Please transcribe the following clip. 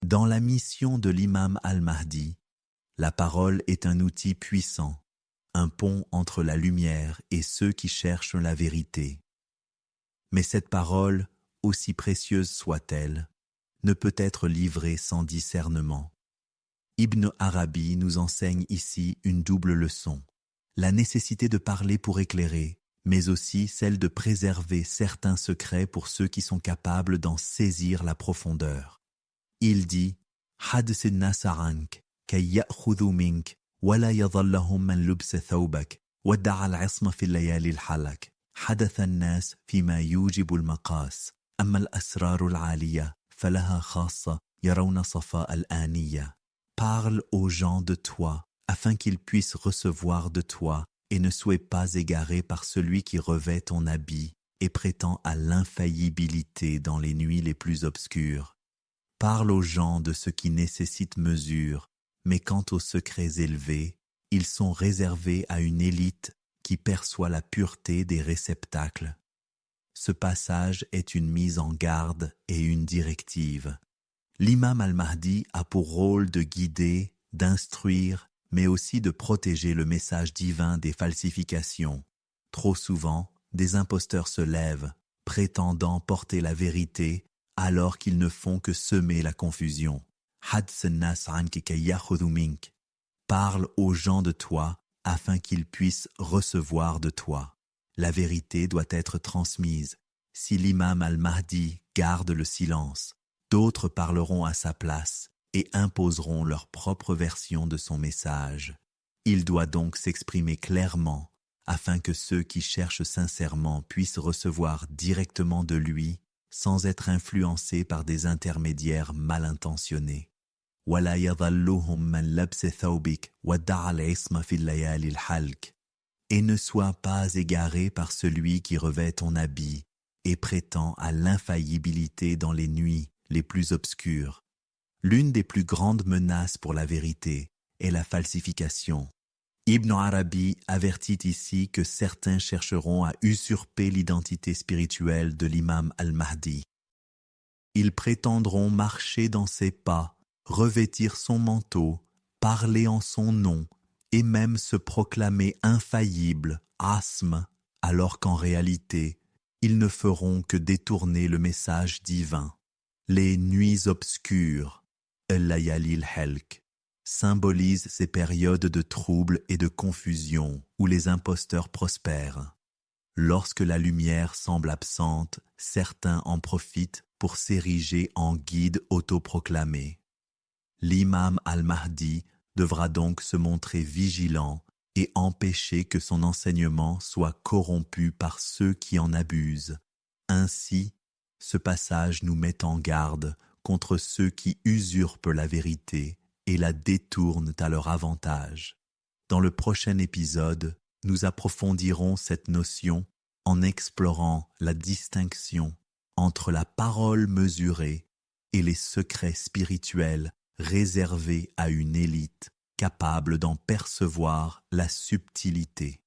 Dans la mission de l'imam al-Mahdi, la parole est un outil puissant, un pont entre la lumière et ceux qui cherchent la vérité. Mais cette parole, aussi précieuse soit-elle, ne peut être livrée sans discernement. Ibn Arabi nous enseigne ici une double leçon, la nécessité de parler pour éclairer, mais aussi celle de préserver certains secrets pour ceux qui sont capables d'en saisir la profondeur. Il dit « Hadth an-nas ank, kay ya'khudhu mink, wa la yadhallahum man lubsa thawbak, wa da'a al-'isma fi al-layali al-halak. حدث الناس فيما يوجب المقاس أما الأسرار العالية فلها خاصة يرون صفاء الآنية. Parle aux gens de toi, afin qu'ils puissent recevoir de toi, et ne soient pas égarés par celui qui revêt ton habit et prétend à l'infaillibilité dans les nuits les plus obscures. Parle aux gens de ce qui nécessite mesure, mais quant aux secrets élevés, ils sont réservés à une élite qui perçoit la pureté des réceptacles. Ce passage est une mise en garde et une directive. L'imam al-Mahdi a pour rôle de guider, d'instruire, mais aussi de protéger le message divin des falsifications. Trop souvent, des imposteurs se lèvent, prétendant porter la vérité, alors qu'ils ne font que semer la confusion. Hadth an-nas anki kay ya'khudhu mink. Parle aux gens de toi, afin qu'ils puissent recevoir de toi. La vérité doit être transmise. Si l'imam al-Mahdi garde le silence, d'autres parleront à sa place et imposeront leur propre version de son message. Il doit donc s'exprimer clairement, afin que ceux qui cherchent sincèrement puissent recevoir directement de lui, sans être influencés par des intermédiaires mal intentionnés. ولا يظلهم من لبس ثوبك ودع العصم في الليالي الحلك. Et ne sois pas égaré par celui qui revêt ton habit et prétend à l'infaillibilité dans les nuits les plus obscures. L'une des plus grandes menaces pour la vérité est la falsification. Ibn Arabi avertit ici que certains chercheront à usurper l'identité spirituelle de l'imam al-Mahdi. Ils prétendront marcher dans ses pas, revêtir son manteau, parler en son nom, et même se proclamer infaillible, asme, alors qu'en réalité, ils ne feront que détourner le message divin. Les nuits obscures, el-layali al-halk, symbolisent ces périodes de trouble et de confusion où les imposteurs prospèrent. Lorsque la lumière semble absente, certains en profitent pour s'ériger en guide autoproclamé. L'imam al-Mahdi devra donc se montrer vigilant et empêcher que son enseignement soit corrompu par ceux qui en abusent. Ainsi, ce passage nous met en garde contre ceux qui usurpent la vérité et la détournent à leur avantage. Dans le prochain épisode, nous approfondirons cette notion en explorant la distinction entre la parole mesurée et les secrets spirituels réservés à une élite capable d'en percevoir la subtilité.